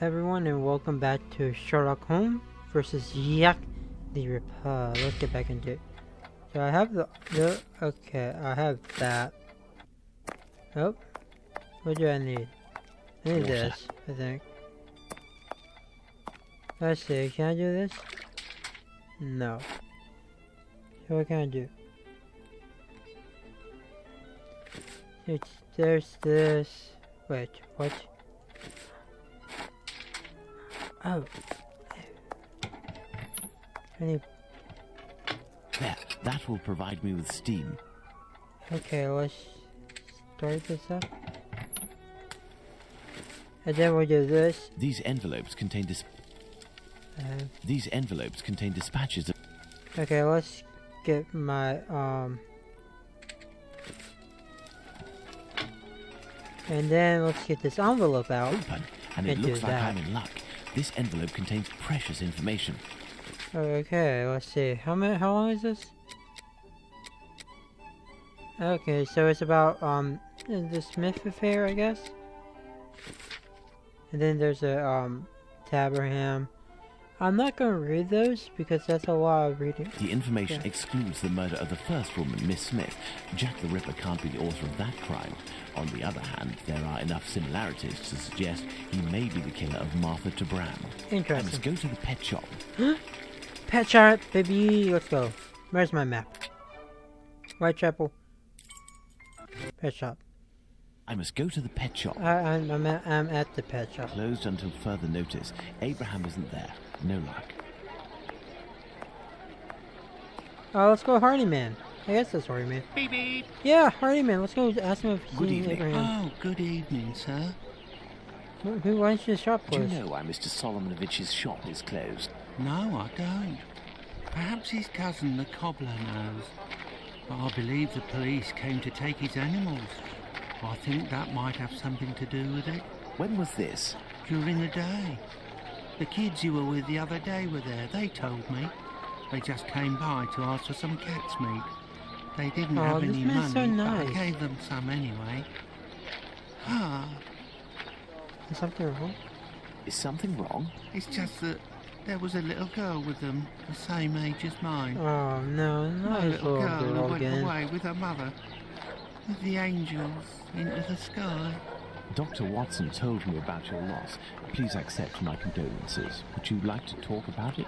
everyone, and welcome back to Sherlock Holmes versus Jack the Ripper. Let's get back into it. So I have okay, I have that. Oh, what do I need? I need this, I think. Let's see, can I do this? No. So what can I do? There's this. Wait, what? Oh. There, that will provide me with steam. Okay, let's start this up. And then we'll do this. These envelopes contain dispatches. Okay, let's get my and then let's get this envelope out. Open, and it looks like I'm in luck. This envelope contains precious information. Okay, let's see. How long is this? Okay, so it's about the Smith affair, I guess. And then there's a Taberham. I'm not gonna read those because that's a lot of reading. The information excludes the murder of the first woman, Miss Smith. Jack the Ripper can't be the author of that crime. On the other hand, there are enough similarities to suggest he may be the killer of Martha Tabram. Interesting. I must go to the pet shop. Pet shop, baby. Let's go. Where's my map? Whitechapel. Pet shop. I must go to the pet shop. I'm at the pet shop. Closed until further notice. Abraham isn't there. No luck. Oh, let's go Hardyman. I guess that's Hardyman. Beep beep. Yeah, Hardyman. Let's go ask him if he's Good seen evening. Abraham. Oh, good evening, sir. Who wants your shop Do closed? you know why Mr. Solomonovich's shop is closed? No, I don't. Perhaps his cousin, the cobbler, knows. But I believe the police came to take his animals. I think that might have something to do with it. When was this? During the day. The kids you were with the other day were there, they told me. They just came by to ask for some cat's meat. They didn't have any money, so nice. but I gave them some anyway. Ah, Is something wrong? Is something wrong? it's just that there was a little girl with them, the same age as mine. Oh no, not My his little little girl who girl went again. away with her mother, with the angels into the sky. Dr. Watson told me about your loss. Please accept my condolences. Would you like to talk about it?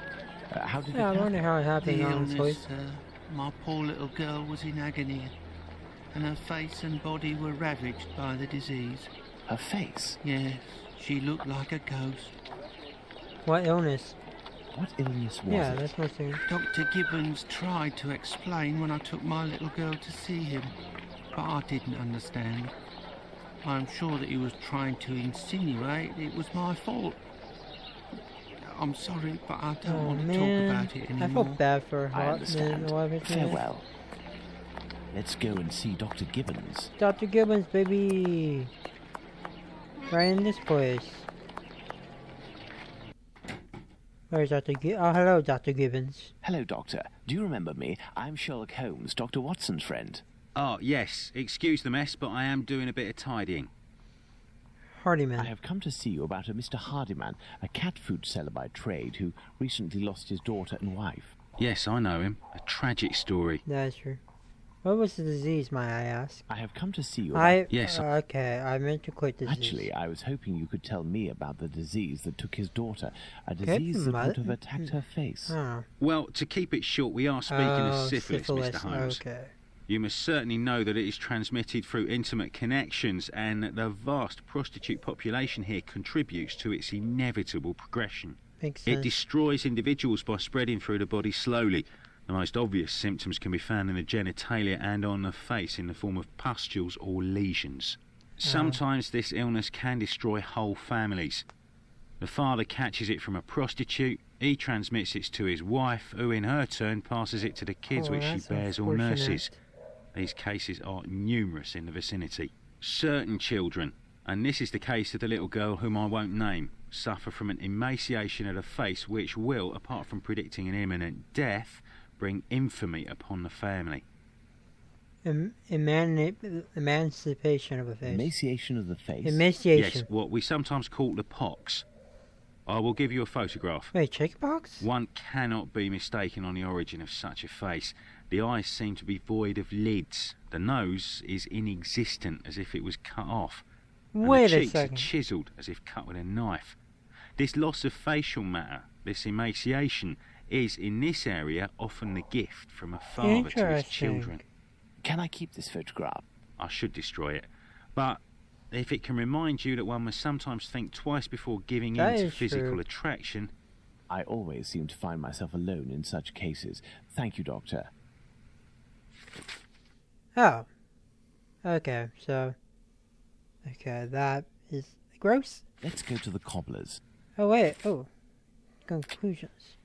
How did it Yeah, I happen? wonder how it The happened, honestly. illness, my poor little girl was in agony, and her face and body were ravaged by the disease. Her face? Yes, she looked like a ghost. What illness? What illness was Yeah, it? that's my thing. Dr. Gibbons tried to explain when I took my little girl to see him, but I didn't understand. I'm sure that he was trying to insinuate it was my fault. I'm sorry, but I don't want to talk about it I anymore. feel bad for I her. understand. Man, Farewell. Let's go and see Dr. Gibbons. Dr. Gibbons, baby. Right in this place. Where's Dr. Oh, hello, Dr. Gibbons. Hello, Doctor. Do you remember me? I'm Sherlock Holmes, Dr. Watson's friend. Oh, yes. Excuse the mess, but I am doing a bit of tidying. Hardyman. I have come to see you about a Mr. Hardyman, a cat food seller by trade who recently lost his daughter and wife. Yes, I know him. A tragic story. That's true. What was the disease, might I ask? I have come to see you about... Yes. Okay, I meant to quit disease. Actually, I was hoping you could tell me about the disease that took his daughter. A disease that mother- would have attacked her face. Oh. Well, to keep it short, we are speaking of syphilis, Mr. Holmes. Okay. You must certainly know that it is transmitted through intimate connections and that the vast prostitute population here contributes to its inevitable progression. Makes It sense. destroys individuals by spreading through the body slowly. The most obvious symptoms can be found in the genitalia and on the face in the form of pustules or lesions. Sometimes this illness can destroy whole families. The father catches it from a prostitute, he transmits it to his wife, who in her turn passes it to the kids which she that's bears or unfortunate. nurses. These cases are numerous in the vicinity. Certain children, and this is the case of the little girl whom I won't name, suffer from an emaciation of the face which will, apart from predicting an imminent death, bring infamy upon the family. Emancipation of the face. Emaciation of the face. Emaciation. Yes, what we sometimes call the pox. I will give you a photograph. Wait, checkbox? One cannot be mistaken on the origin of such a face. The eyes seem to be void of lids. The nose is inexistent, as if it was cut off. And Wait the a cheeks second. are chiselled, as if cut with a knife. This loss of facial matter, this emaciation, is, in this area, often the gift from a father to his Interesting. children. Can I keep this photograph? I should destroy it. But if it can remind you that one must sometimes think twice before giving That in to is physical true. attraction... I always seem to find myself alone in such cases. Thank you, Doctor. Oh. Okay, so... Okay, that is gross. Let's go to the cobbler's. Oh, wait. Oh. Conclusions.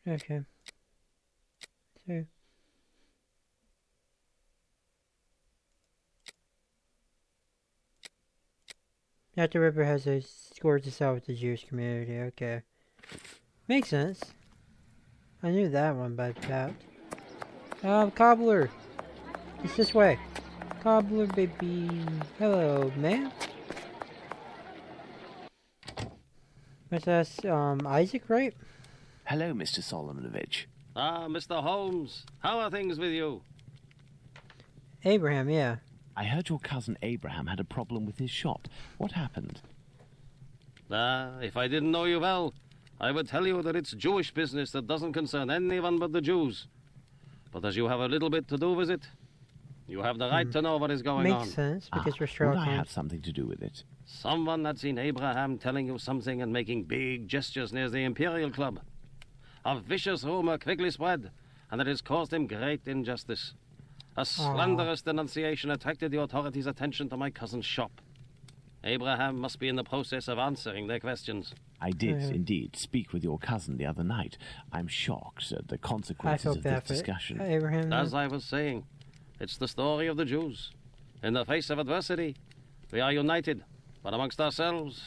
Okay. So... Jack the Ripper has a score to sell with the Jewish community. Okay. Makes sense. I knew that one by that. Cobbler. It's this way. Cobbler, baby. Hello, man. That's Isaac, right? Hello, Mr. Solomonovich. Ah, Mr. Holmes, how are things with you? Abraham, yeah. I heard your cousin Abraham had a problem with his shop. What happened? Ah, if I didn't know you well, I would tell you that it's Jewish business that doesn't concern anyone but the Jews. But as you have a little bit to do with it, you have the right to know what is going on. Makes sense, because we're would Sherlock I have Holmes. something to do with it? Someone had seen Abraham telling you something and making big gestures near the Imperial Club. A vicious rumor quickly spread, and it has caused him great injustice. A slanderous denunciation attracted the authorities' attention to my cousin's shop. Abraham must be in the process of answering their questions. I did, indeed, speak with your cousin the other night. I'm shocked at the I consequences feel of bad this for discussion. Abraham. As I was saying, it's the story of the Jews. In the face of adversity, we are united, but amongst ourselves,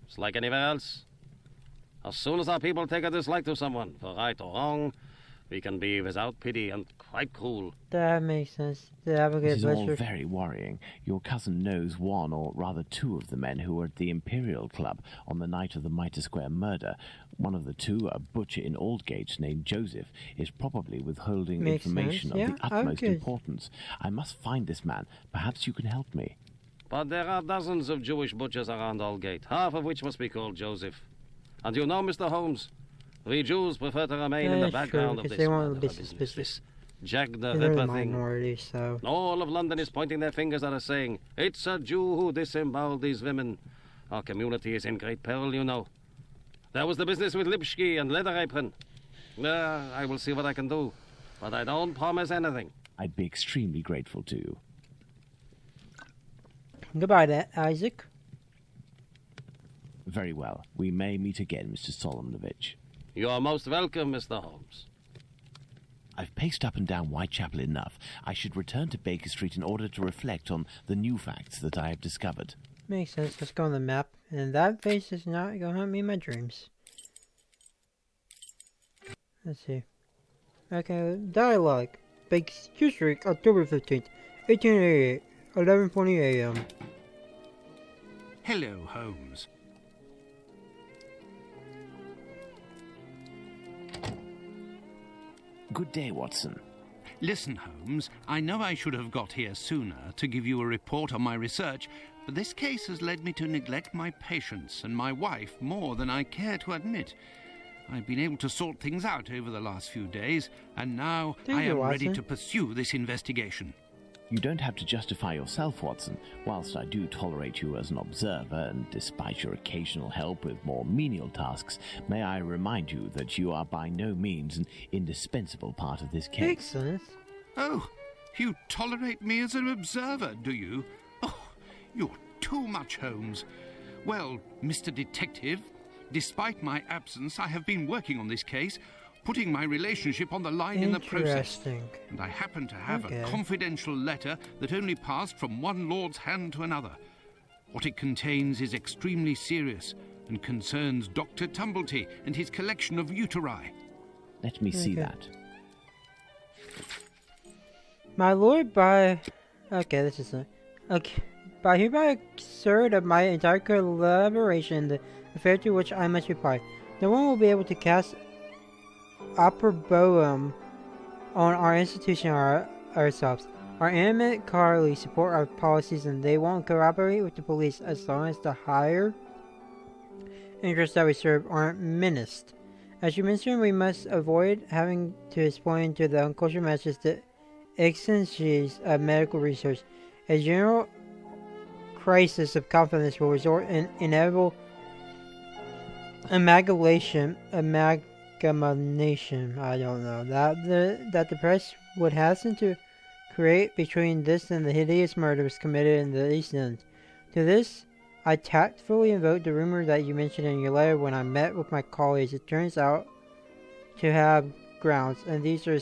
it's like anywhere else. As soon as our people take a dislike to someone, for right or wrong, we can be without pity and quite cruel. That makes sense. The advocate This is all Lester. very worrying. Your cousin knows one, or rather two, of the men who were at the Imperial Club on the night of the Mitre Square murder. One of the two, a butcher in Aldgate named Joseph, is probably withholding Makes information sense. of Yeah, the utmost okay. importance. I must find this man. Perhaps you can help me. But there are dozens of Jewish butchers around Aldgate, half of which must be called Joseph. And you know, Mr. Holmes, we Jews prefer to remain in the That's background true, of because this they want murder business. This Jack the They're the Ripper thing. minority, so... All of London is pointing their fingers at us, saying, it's a Jew who disemboweled these women. Our community is in great peril, you know. There was the business with Lipsky and Leather Apron. I will see what I can do, but I don't promise anything. I'd be extremely grateful to you. Goodbye, Isaac. Very well. We may meet again, Mr. Solomonovich. You are most welcome, Mr. Holmes. I've paced up and down Whitechapel enough. I should return to Baker Street in order to reflect on the new facts that I have discovered. Makes sense. Let's go on the map. And that face is not going to haunt me in my dreams. Let's see. Okay, dialogue. Baker Street, October 15th, 1888, 11:20 a.m. Hello, Holmes. Good day, Watson. Listen, Holmes, I know I should have got here sooner to give you a report on my research, but this case has led me to neglect my patients and my wife more than I care to admit. I've been able to sort things out over the last few days, and now I am ready to pursue this investigation. You don't have to justify yourself, Watson. Whilst I do tolerate you as an observer, and despite your occasional help with more menial tasks, may I remind you that you are by no means an indispensable part of this case. Makes sense. Oh, you tolerate me as an observer, do you? Oh, you're too much, Holmes. Well, Mr. Detective, despite my absence, I have been working on this case, putting my relationship on the line in the process. And I happen to have a confidential letter that only passed from one lord's hand to another. What it contains is extremely serious and concerns Dr. Tumblety and his collection of uteri. Let me see that. My lord, by Okay, this is a... Okay. By hereby assert of my entire collaboration in the affair to which I must reply. No one will be able to cast opprobrium on our institution or ourselves. Our intimate colleagues support our policies and they won't cooperate with the police as long as the higher interests that we serve aren't menaced. As you mentioned, we must avoid having to explain to the uncultured masses the exigencies of medical research. A general crisis of confidence will result in inevitable amalgamation, I don't know, that the press would hasten to create between this and the hideous murders committed in the East End. To this, I tactfully invoked the rumor that you mentioned in your letter when I met with my colleagues. It turns out to have grounds, and these are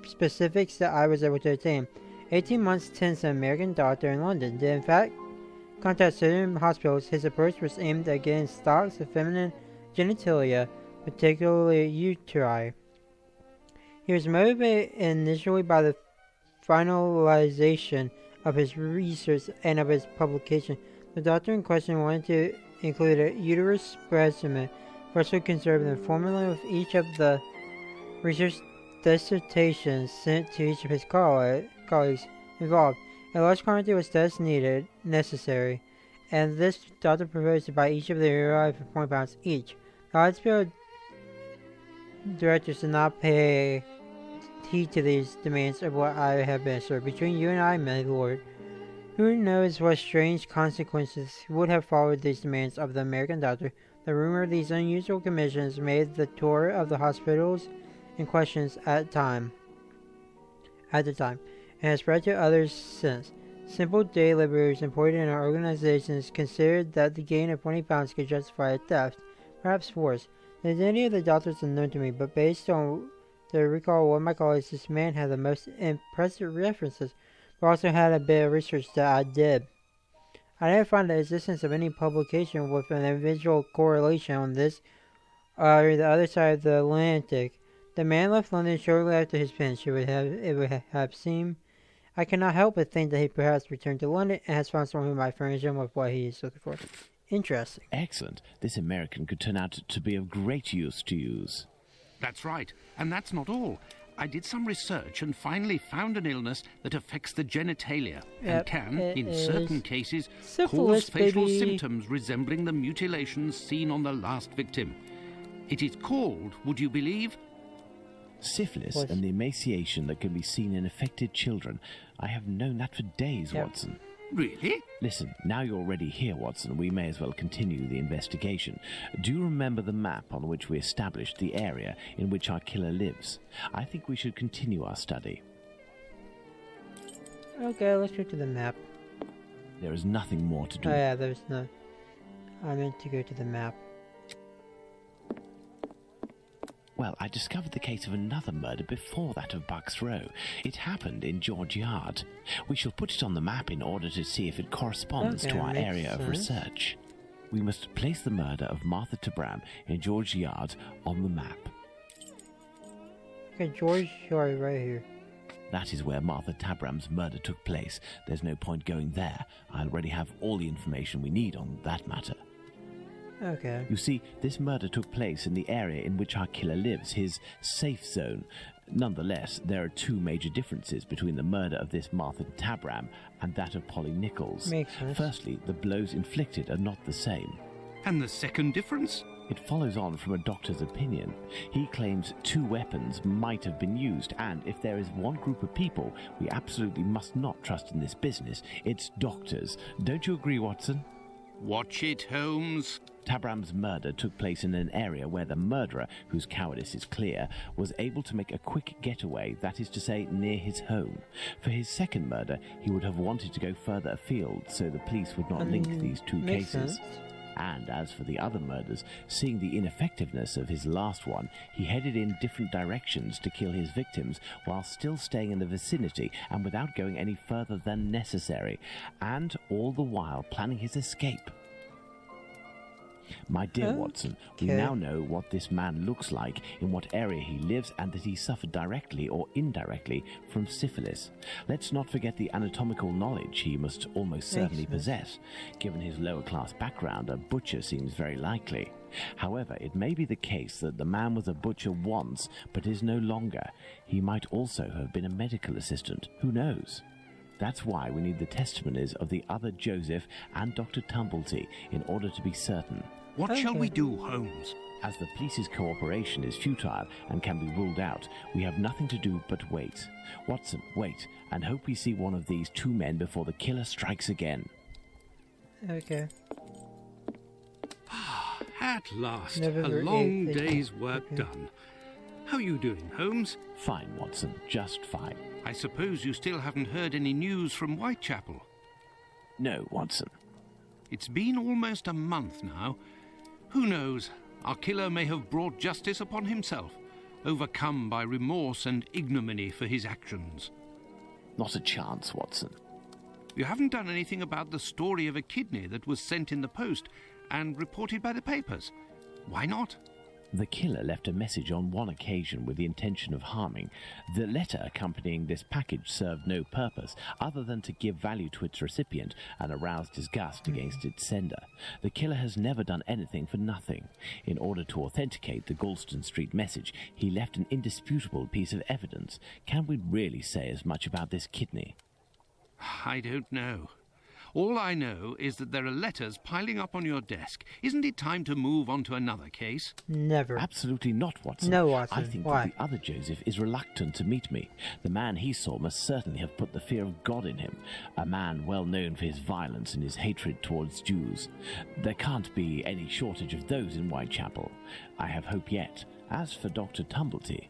specifics that I was able to obtain. 18 months since, an American doctor in London did in fact contact certain hospitals. His approach was aimed at getting stocks of feminine genitalia, particularly uteri. He was motivated initially by the finalization of his research and of his publication. The doctor in question wanted to include a uterus specimen, firstly conserved in the formula of each of the research dissertations sent to each of his colleagues involved. A large quantity was thus necessary, and this doctor proposed to buy each of the urine for £40 each. The hospital directors did not pay heed to these demands of what I have been served. Between you and I, my lord, who knows what strange consequences would have followed these demands of the American doctor? The rumor of these unusual commissions made the tour of the hospitals in questions at the time, and has spread to others since. Simple day laborers employed in our organizations considered that the gain of £20 could justify a theft, perhaps worse. The identity of the doctor is unknown to me, but based on the recall of one of my colleagues, this man had the most impressive references, but also had a bit of research that I did. I didn't find the existence of any publication with an individual correlation on this or the other side of the Atlantic. The man left London shortly after his finish. It would have seemed. I cannot help but think that he perhaps returned to London and has found someone who might furnish him with what he is looking for. Interesting. Excellent. This American could turn out to be of great use to use. That's right. And that's not all. I did some research and finally found an illness that affects the genitalia and can, in certain cases, syphilis, cause facial baby. symptoms resembling the mutilations seen on the last victim. It is called, would you believe? Syphilis and the emaciation that can be seen in affected children. I have known that for days, Watson. Really? Listen, now you're already here, Watson, we may as well continue the investigation. Do you remember the map on which we established the area in which our killer lives? I think we should continue our study. Okay, let's go to the map. There is nothing more to do. Oh yeah, there's no... I meant to go to the map. Well, I discovered the case of another murder before that of Bucks Row. It happened in George Yard. We shall put it on the map in order to see if it corresponds to our area of research. We must place the murder of Martha Tabram in George Yard on the map. Okay, George Yard right here. That is where Martha Tabram's murder took place. There's no point going there. I already have all the information we need on that matter. Okay. You see, this murder took place in the area in which our killer lives, his safe zone. Nonetheless, there are two major differences between the murder of this Martha Tabram and that of Polly Nichols. Makes sense. Firstly, the blows inflicted are not the same. And the second difference? It follows on from a doctor's opinion. He claims two weapons might have been used, and if there is one group of people we absolutely must not trust in this business, it's doctors. Don't you agree, Watson? Watch it, Holmes. Tabram's murder took place in an area where the murderer, whose cowardice is clear, was able to make a quick getaway, that is to say, near his home. For his second murder, he would have wanted to go further afield, so the police would not link these two cases. Sense. And as for the other murders, seeing the ineffectiveness of his last one, he headed in different directions to kill his victims while still staying in the vicinity and without going any further than necessary, and all the while planning his escape. My dear Oh, Watson, we okay. now know what this man looks like, in what area he lives, and that he suffered directly or indirectly from syphilis. Let's not forget the anatomical knowledge he must almost certainly Thanks, miss. possess. Given his lower-class background, a butcher seems very likely. However, it may be the case that the man was a butcher once, but is no longer. He might also have been a medical assistant. Who knows? That's why we need the testimonies of the other Joseph and Dr. Tumblety in order to be certain. What shall we do, Holmes? As the police's cooperation is futile and can be ruled out, we have nothing to do but wait. Watson, wait, and hope we see one of these two men before the killer strikes again. Okay. At last, November a long 8th, day's work okay. done. How are you doing, Holmes? Fine, Watson, just fine. I suppose you still haven't heard any news from Whitechapel. No, Watson. It's been almost a month now. Who knows? Our killer may have brought justice upon himself, overcome by remorse and ignominy for his actions. Not a chance, Watson. You haven't done anything about the story of a kidney that was sent in the post and reported by the papers. Why not? The killer left a message on one occasion with the intention of harming. The letter accompanying this package served no purpose other than to give value to its recipient and arouse disgust against its sender. The killer has never done anything for nothing. In order to authenticate the Galston Street message, he left an indisputable piece of evidence. Can we really say as much about this kidney? I don't know. All I know is that there are letters piling up on your desk. Isn't it time to move on to another case? Never. Absolutely not, Watson. No, Watson. I think Why? that the other Joseph is reluctant to meet me. The man he saw must certainly have put the fear of God in him, a man well known for his violence and his hatred towards Jews. There can't be any shortage of those in Whitechapel. I have hope yet. As for Dr. Tumblety...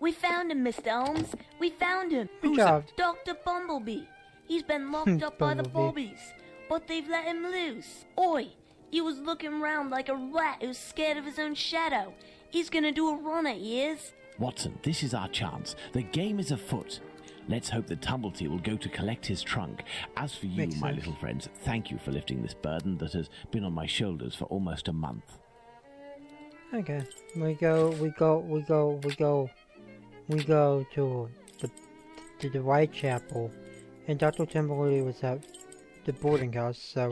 We found him, Mr. Holmes. We found him. Good job. Dr. Bumblebee. He's been locked up by the Bumblebee. bobbies, but they've let him loose. Oi, he was looking round like a rat who's scared of his own shadow. He's gonna do a run at years. Watson, this is our chance. The game is afoot. Let's hope that Tumblety will go to collect his trunk. As for you, Makes my sense. little friends, thank you for lifting this burden that has been on my shoulders for almost a month. Okay. We go to the Whitechapel, and Dr. Timberley was at the boarding house, so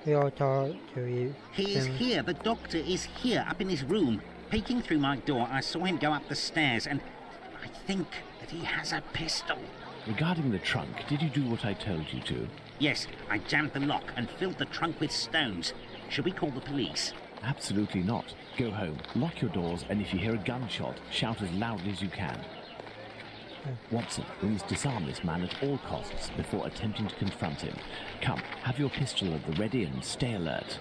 we all talk to you. He is here. The doctor is here, up in his room. Peeking through my door, I saw him go up the stairs, and I think that he has a pistol. Regarding the trunk, did you do what I told you to? Yes, I jammed the lock and filled the trunk with stones. Should we call the police? Absolutely not. Go home, lock your doors, and if you hear a gunshot, shout as loudly as you can. Watson, we must disarm this man at all costs before attempting to confront him. Come, have your pistol at the ready and stay alert.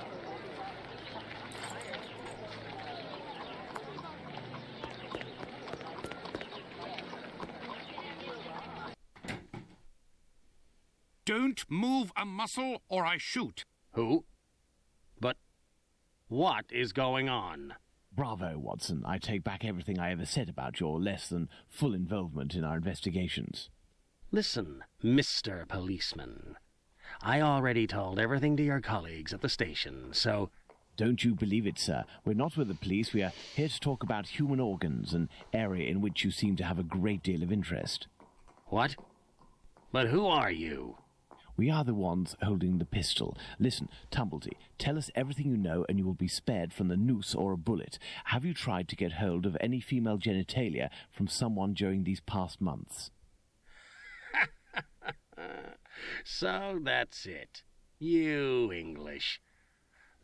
Don't move a muscle or I shoot. Who? But what is going on? Bravo, Watson. I take back everything I ever said about your less than full involvement in our investigations. Listen, Mr. Policeman. I already told everything to your colleagues at the station, so... Don't you believe it, sir. We're not with the police. We are here to talk about human organs, an area in which you seem to have a great deal of interest. What? But who are you? We are the ones holding the pistol. Listen, Tumblety, tell us everything you know and you will be spared from the noose or a bullet. Have you tried to get hold of any female genitalia from someone during these past months? So that's it. You English.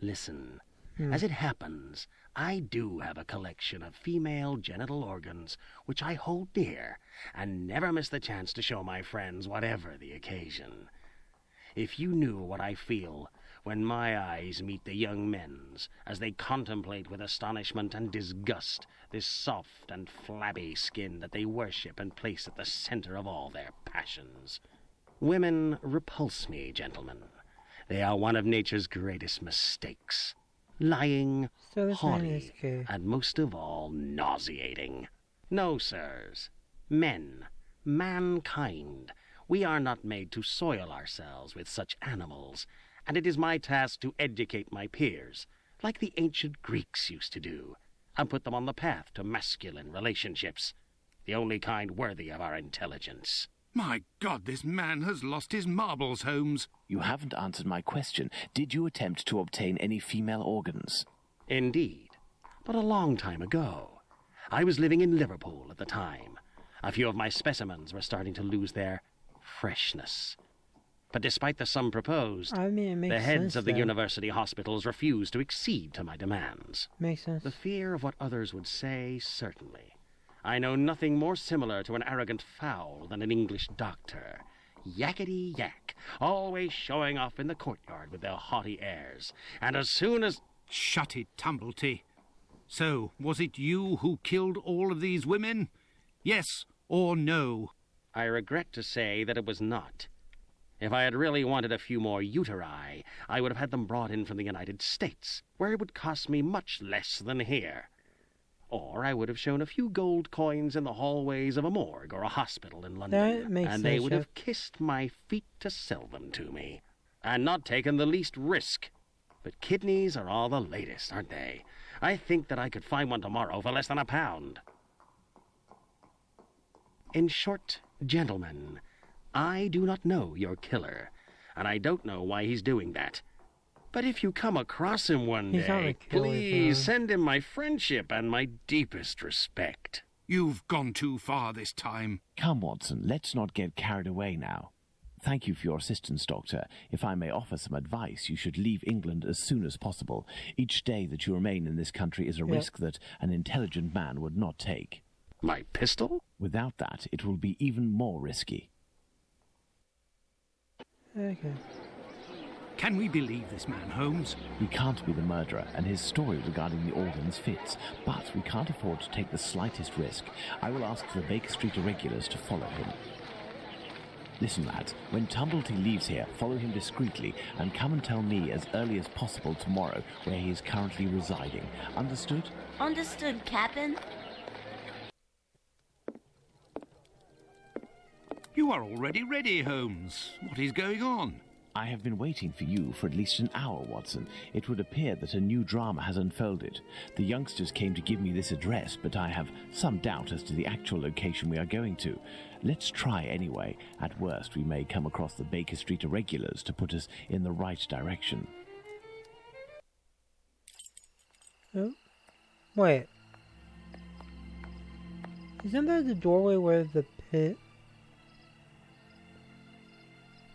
Listen, as it happens, I do have a collection of female genital organs which I hold dear and never miss the chance to show my friends whatever the occasion. If you knew what I feel when my eyes meet the young men's as they contemplate with astonishment and disgust this soft and flabby skin that they worship and place at the center of all their passions. Women repulse me, gentlemen. They are one of nature's greatest mistakes. Lying, So this man is haughty, gay. and most of all, nauseating. No, sirs. Men, mankind, we are not made to soil ourselves with such animals, and it is my task to educate my peers, like the ancient Greeks used to do, and put them on the path to masculine relationships, the only kind worthy of our intelligence. My God, this man has lost his marbles, Holmes. You haven't answered my question. Did you attempt to obtain any female organs? Indeed, but a long time ago. I was living in Liverpool at the time. A few of my specimens were starting to lose their freshness. But despite the sum proposed, I mean, it makes the heads sense, of the though. university hospitals refused to accede to my demands. Makes sense. The fear of what others would say, certainly. I know nothing more similar to an arrogant fowl than an English doctor. Yakety yak, always showing off in the courtyard with their haughty airs. And as soon as... Shut it, Tumblety. So, was it you who killed all of these women? Yes or no? I regret to say that it was not. If I had really wanted a few more uteri, I would have had them brought in from the United States, where it would cost me much less than here. Or I would have shown a few gold coins in the hallways of a morgue or a hospital in London, That makes and they sense, would yeah. have kissed my feet to sell them to me, and not taken the least risk. But kidneys are all the latest, aren't they? I think that I could find one tomorrow for less than £1. In short, gentlemen, I do not know your killer, and I don't know why he's doing that. But if you come across him one He's not a day, killer, please though. send him my friendship and my deepest respect. You've gone too far this time. Come, Watson, let's not get carried away now. Thank you for your assistance, Doctor. If I may offer some advice, you should leave England as soon as possible. Each day that you remain in this country is a risk that an intelligent man would not take. My pistol? Without that, it will be even more risky. Okay. Can we believe this man, Holmes? We can't be the murderer, and his story regarding the organs fits, but we can't afford to take the slightest risk. I will ask the Baker Street irregulars to follow him. Listen, lads, when Tumblety leaves here, follow him discreetly and come and tell me as early as possible tomorrow where he is currently residing. Understood? Understood, Captain. You are already ready, Holmes. What is going on? I have been waiting for you for at least an hour, Watson. It would appear that a new drama has unfolded. The youngsters came to give me this address, but I have some doubt as to the actual location we are going to. Let's try anyway. At worst, we may come across the Baker Street irregulars to put us in the right direction. Oh. Wait. Isn't that the doorway where the pit?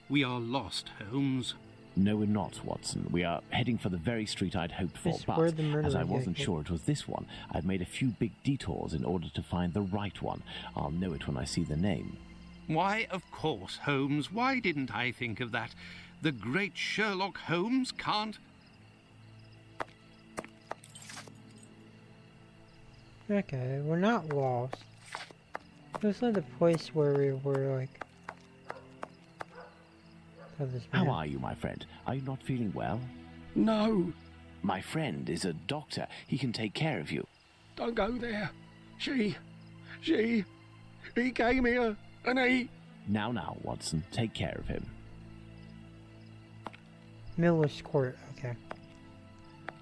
We are lost, Holmes. No, we're not, Watson. We are heading for the very street I'd hoped for, It's where but the murder as I was, wasn't yeah. sure it was this one, I've made a few big detours in order to find the right one. I'll know it when I see the name. Why, of course, Holmes. Why didn't I think of that? The great Sherlock Holmes can't... Okay, we're not lost. This is the place where we were like... How are you, my friend? Are you not feeling well? No, My friend is a doctor. He can take care of you. don't go there. He came here and he... Now, Watson, take care of him. Miller's Court, okay.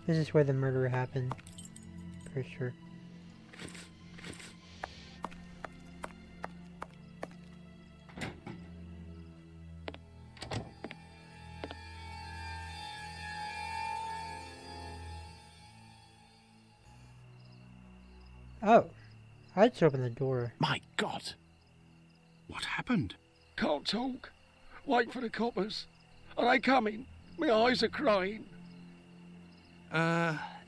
This is where the murder happened. For sure. Oh, I just opened the door. My God! What happened? Can't talk. Wait for the coppers. Are they coming? My eyes are crying.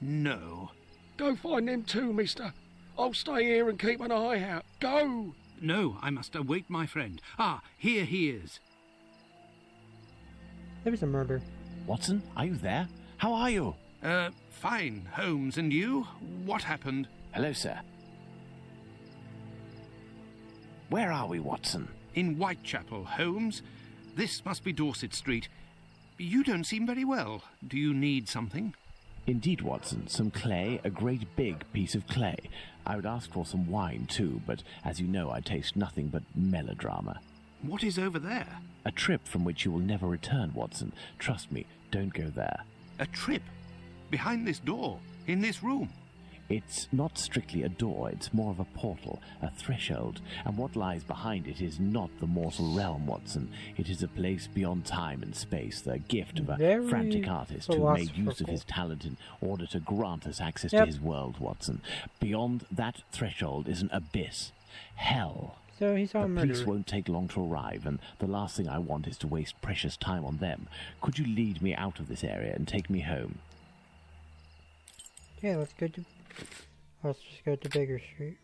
No. Go find them too, mister. I'll stay here and keep an eye out. Go! No, I must await my friend. Ah, here he is. There was a murder. Watson, are you there? How are you? Fine, Holmes. And you? What happened? Hello, sir. Where are we, Watson? In Whitechapel, Holmes. This must be Dorset Street. You don't seem very well. Do you need something? Indeed, Watson. Some clay, a great big piece of clay. I would ask for some wine, too, but as you know, I taste nothing but melodrama. What is over there? A trip from which you will never return, Watson. Trust me, Don't go there. A trip? Behind this door? In this room? It's not strictly a door, it's more of a portal, a threshold, and what lies behind it is not the mortal realm, Watson. It is a place beyond time and space, the gift of a Very frantic artist who made use of his talent in order to grant us access to his world, Watson. Beyond that threshold is an abyss. Hell. So he's all the murderer. police won't take long to arrive, and the last thing I want is to waste precious time on them. Could you lead me out of this area and take me home? Yeah, let's just go to Baker Street.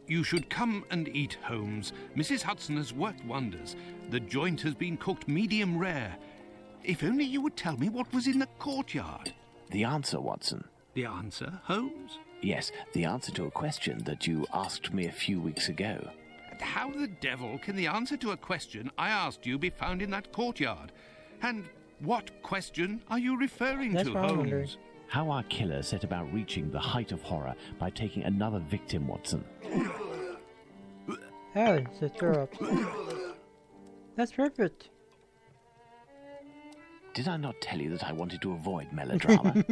You should come and eat, Holmes. Mrs. Hudson has worked wonders. The joint has been cooked medium rare. If only you would tell me what was in the courtyard. The answer, Watson. The answer, Holmes? Yes, the answer to a question that you asked me a few weeks ago. How the devil can the answer to a question I asked you be found in that courtyard? And what question are you referring That's to, what I'm Holmes? wondering. How our killer set about reaching the height of horror by taking another victim, Watson. Oh, it's a throw up. That's perfect. Did I not tell you that I wanted to avoid melodrama?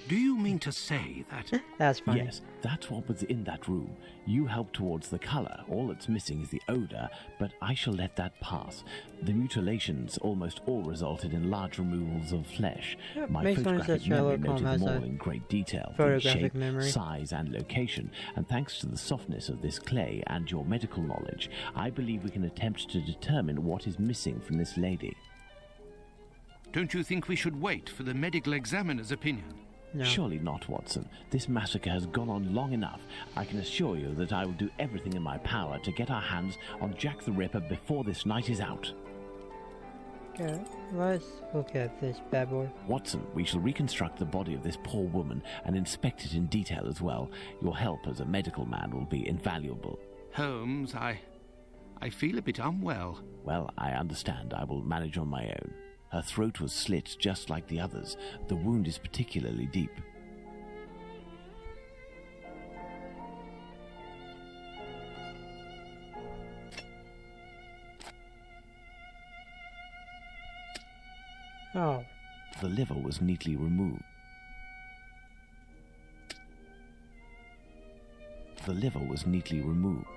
Do you mean to say that... That's funny. Yes, that's what was in that room. You helped towards the colour. All that's missing is the odour, but I shall let that pass. The mutilations almost all resulted in large removals of flesh. Yep, My makes sense that photographic memory Sherlock Holmes noted has them all a in great detail. photographic shape, memory. size and location, and thanks to the softness of this clay and your medical knowledge, I believe we can attempt to determine what is missing from this lady. Don't you think we should wait for the medical examiner's opinion? No. Surely not, Watson. This massacre has gone on long enough. I can assure you that I will do everything in my power to get our hands on Jack the Ripper before this night is out. Okay, let's look at this bad boy. Watson, we shall reconstruct the body of this poor woman and inspect it in detail as well. Your help as a medical man will be invaluable. Holmes, I feel a bit unwell. Well, I understand. I will manage on my own. Her throat was slit just like the others. The wound is particularly deep. Oh, The liver was neatly removed. The liver was neatly removed.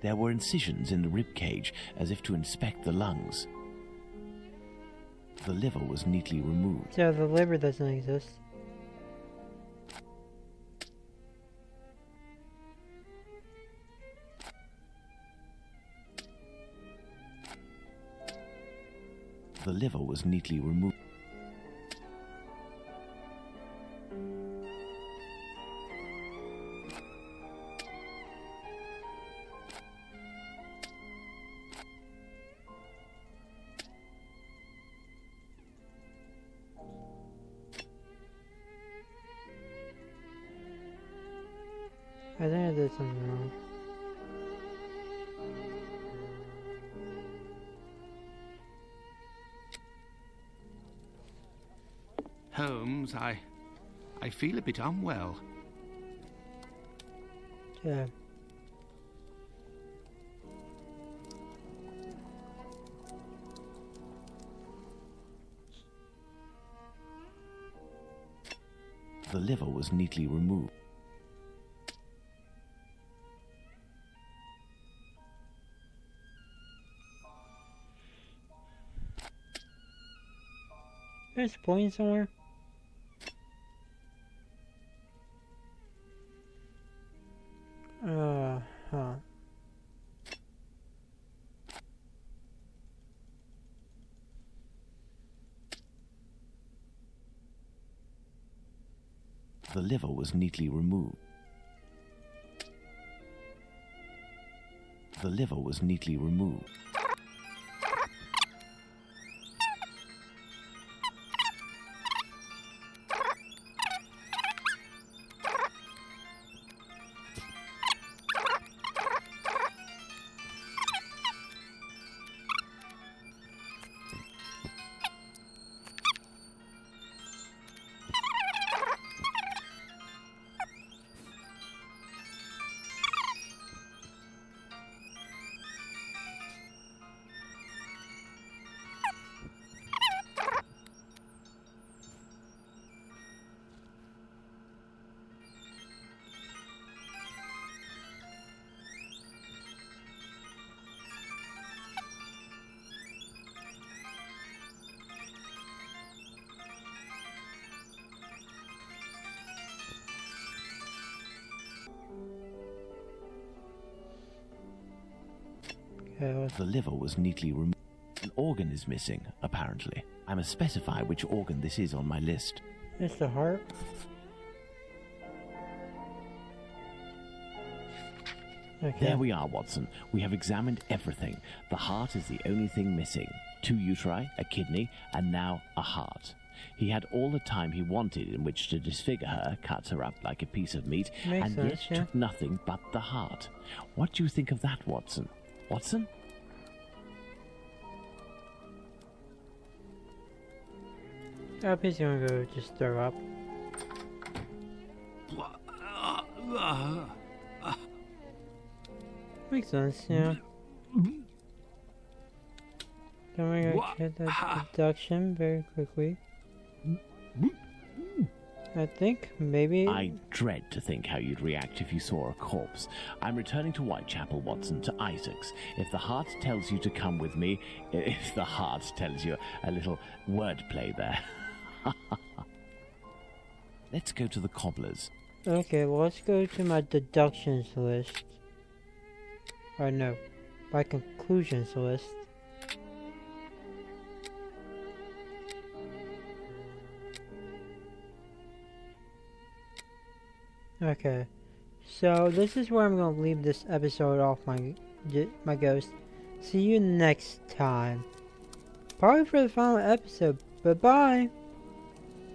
There were incisions in the rib cage, as if to inspect the lungs. The liver was neatly removed. so the liver doesn't exist. The liver was neatly removed. I think I did something wrong. Holmes, I feel a bit unwell. Yeah. The liver was neatly removed. There's a point somewhere. Huh. The liver was neatly removed. The liver was neatly removed. Okay, The liver was neatly removed. An organ is missing, apparently. I must specify which organ this is on my list. it's the heart. Okay. There we are, Watson. We have examined everything. The heart is the only thing missing. 2 uteri, a kidney, and now a heart. He had all the time he wanted in which to disfigure her, cut her up like a piece of meat, Makes and sense, yet yeah. took nothing but the heart. What do you think of that, Watson? Watson? I hope he's gonna go just throw up. Makes sense, yeah. Then we're gonna get that deduction very quickly. I think maybe. I dread to think how you'd react if you saw a corpse. I'm returning to Whitechapel, Watson, to Isaac's. If the heart tells you to come with me, if the heart tells you a little wordplay there. Let's go to the cobbler's. Okay, well, let's go to my deductions list. Or no, my conclusions list. Okay, so this is where I'm going to leave this episode off, my ghost. See you next time. Probably for the final episode. Bye-bye.